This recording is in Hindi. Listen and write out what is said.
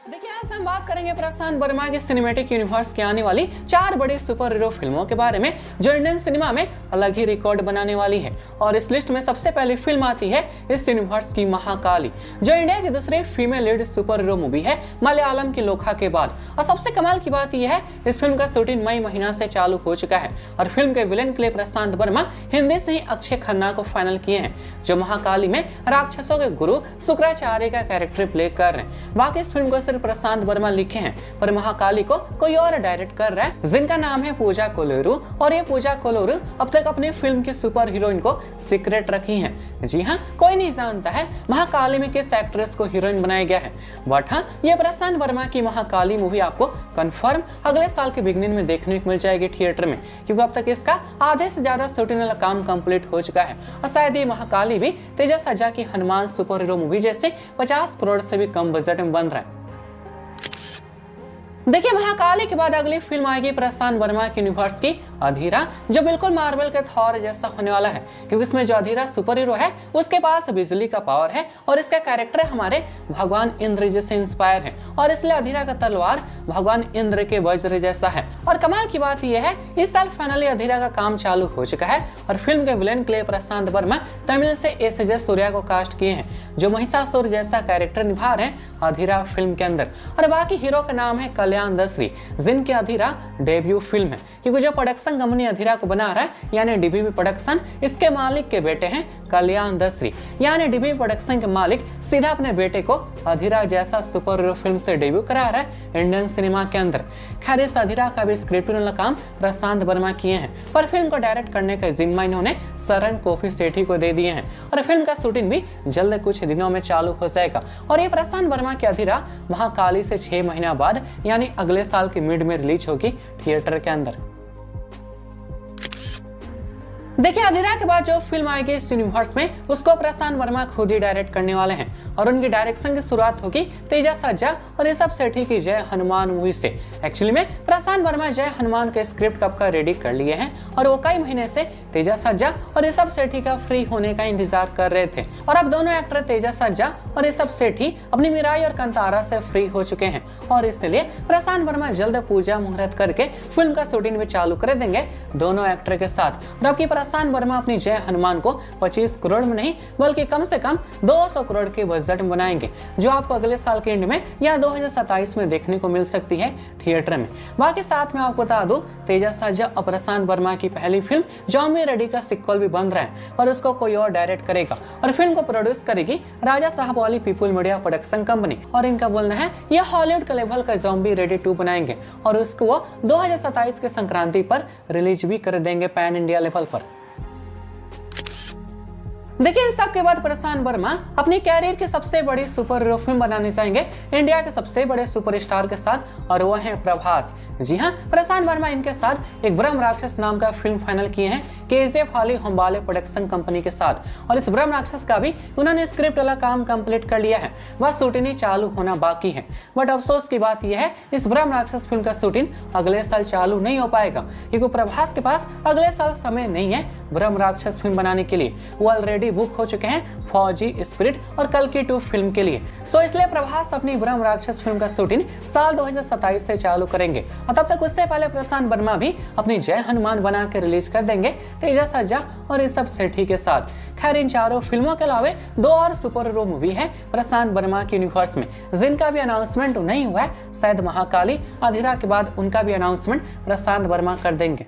देखिए आज हम बात करेंगे प्रशांत वर्मा के सिनेमैटिक यूनिवर्स के आने वाली 4 बड़ी सुपर हीरो फिल्मों के बारे में जो इंडियन सिनेमा में अलग ही रिकॉर्ड बनाने वाली है। और इस लिस्ट में सबसे पहली फिल्म आती है इस यूनिवर्स की महाकाली, जो इंडिया की दूसरी female lead super hero movie है मलयालम की लोखा के बाद। और सबसे कमाल की बात यह है इस फिल्म का शूटिंग मई महीना से चालू हो चुका है और फिल्म के विलेन के लिए प्रशांत वर्मा हिंदी से ही अक्षय खन्ना को फाइनल किए हैं, जो महाकाली में राक्षसों के गुरु शुक्राचार्य का कैरेक्टर प्ले कर रहे हैं। बाकी इस फिल्म को सिर्फ प्रशांत वर्मा लिखे हैं, पर महाकाली को कोई और डायरेक्ट कर रहा है जिनका नाम है पूजा कोलोरू। और ये पूजा कोलोरू अब तक अपनी फिल्म की सुपर हीरोइन को सीक्रेट रखी है। जी हाँ, कोई नहीं जानता है महाकाली में किस एक्ट्रेस को हीरोइन बनाया गया है। बट हाँ, ये प्रशांत वर्मा की महाकाली मूवी आपको कंफर्म अगले साल के बिगनिंग में देखने को मिल जाएगी थिएटर में, क्योंकि अब तक इसका आधे से ज्यादा शूटिंग वाला काम कंप्लीट हो चुका है। और शायद ये महाकाली भी तेजस सज्जा की हनुमान सुपर हीरो मूवी जैसे 50 करोड़ से भी कम बजट में बन रहा है। देखिए महाकाली के बाद अगली फिल्म आएगी प्रशांत वर्मा की यूनिवर्स की अधीरा, जो बिल्कुल मार्वल के थॉर जैसा होने वाला है, क्योंकि इसमें जो अधीरा सुपर हीरो है उसके पास बिजली का पावर है और इसका कैरेक्टर हमारे भगवान इंद्र जी से इंस्पायर है और इसलिए अधीरा का तलवार भगवान इंद्र के वज्र जैसा है। और कमाल की बात यह है इस साल फाइनली अधीरा का काम चालू हो चुका है और फिल्म के विलेन के लिए प्रशांत वर्मा तमिल से एस सूर्या को कास्ट किए हैं, जो महिषासुर जैसा कैरेक्टर निभा रहे हैं अधीरा फिल्म के अंदर। और बाकी हीरो का नाम है कल्याण दसरी, जिनकी अधीरा डेब्यू फिल्म है, क्योंकि जो प्रोडक्शन कंपनी अधीरा को बना रहा है यानी डीबीबी प्रोडक्शन, इसके मालिक के बेटे हैं कल्याण दसरी, यानी डीबीबी प्रोडक्शन के मालिक सीधा अपने बेटे को अधीरा जैसा सुपर हीरो फिल्म से डेब्यू करा रहा है इंडियन सिनेमा के अंदर। खैर इस अधीरा का भी स्क्रिप्ट वाला काम प्रशांत वर्मा किए हैं, पर फिल्म को डायरेक्ट करने का जिम्मा इन्होंने सरन कॉफी सेठी को दे दिए हैं और फिल्म का शूटिंग भी जल्द कुछ दिनों में चालू हो जाएगा। और ये प्रशांत वर्मा की अधीरा महाकाली से 6 महीना बाद यानी अगले साल के मिड में रिलीज होगी थिएटर के अंदर। देखिए अधीरा के बाद जो फिल्म आएगी इस यूनिवर्स में उसको प्रशांत वर्मा खुद ही डायरेक्ट करने वाले हैं और उनकी डायरेक्शन की शुरुआत होगी तेजस सज्जा और ऋषभ सेठी की जय हनुमान मूवी से। एक्चुअली में प्रशांत वर्मा जय हनुमान के स्क्रिप्ट कब का रेडी कर लिए हैं और वो कई महीने से तेजस सज्जा और ऋषभ सेठी का फ्री होने का इंतजार कर रहे थे। और अब दोनों एक्टर तेजस सज्जा और ऋषभ सेठी अपनी मिराई और कंतारा से फ्री हो चुके हैं और इसलिए प्रशांत वर्मा जल्द पूजा मुहूर्त करके फिल्म का शूटिंग भी चालू कर देंगे दोनों एक्टर के साथ। और अब की प्रशांत वर्मा अपनी जय हनुमान को 25 करोड़ में नहीं बल्कि कम से कम 200 करोड़ के बजट में बनाएंगे, जो आपको अगले साल के एंड में या 2027 में देखने को मिल सकती है थिएटर में। बाकी साथ में आपको बता दूं तेजस सज्जा और प्रशांत वर्मा की पहली फिल्म जॉम्बी रेडी का सिक्वल भी बन रहा है और उसको कोई और डायरेक्ट करेगा और फिल्म को प्रोड्यूस करेगी राजा साहब वाली पीपुल मीडिया प्रोडक्शन कंपनी। और इनका बोलना है यह हॉलीवुड के लेवल का जॉम्बी रेडी 2 बनाएंगे और उसको वो 2027 के संक्रांति पर रिलीज भी कर देंगे पैन इंडिया लेवल पर। देखिए इस सब के बाद प्रशांत वर्मा अपनी कैरियर की सबसे बड़ी सुपर हीरो फिल्म बनाने जाएंगे इंडिया के सबसे बड़े सुपरस्टार के साथ, और वो है प्रभास। जी हाँ, प्रशांत वर्मा इनके साथ एक ब्रह्म राक्षस नाम का फिल्म फाइनल किए हैं केजीएफ वाली होम्बाले प्रोडक्शन कंपनी के साथ। और इस ब्रह्म राक्षस का भी उन्होंने स्क्रिप्ट वाला काम कंप्लीट कर लिया है, बस शूटिंग ही चालू होना बाकी है। बट अफसोस की बात यह है इस ब्रह्म राक्षस फिल्म का शूटिंग अगले साल चालू नहीं हो पाएगा, क्योंकि प्रभास के पास अगले साल समय नहीं है ब्रह्म राक्षस फिल्म बनाने के लिए। वो ऑलरेडी बुक हो चुके हैं फौजी, स्पिरिट और कल्कि 2 फिल्म के लिए। सो इसलिए प्रभास अपनी ब्रह्म राक्षस फिल्म का शूटिंग साल 2027 से चालू करेंगे और तब तक उससे पहले प्रशांत वर्मा भी अपनी जय हनुमान बना के रिलीज कर देंगे तेजस सज्जा और ऋषभ सेठी के साथ। खैर इन चारों फिल्मों के अलावा 2 और सुपर हीरो मूवी है प्रशांत वर्मा के यूनिवर्स में, जिनका भी अनाउंसमेंट नहीं हुआ है। शायद महाकाली अधीरा के बाद उनका भी अनाउंसमेंट प्रशांत वर्मा कर देंगे।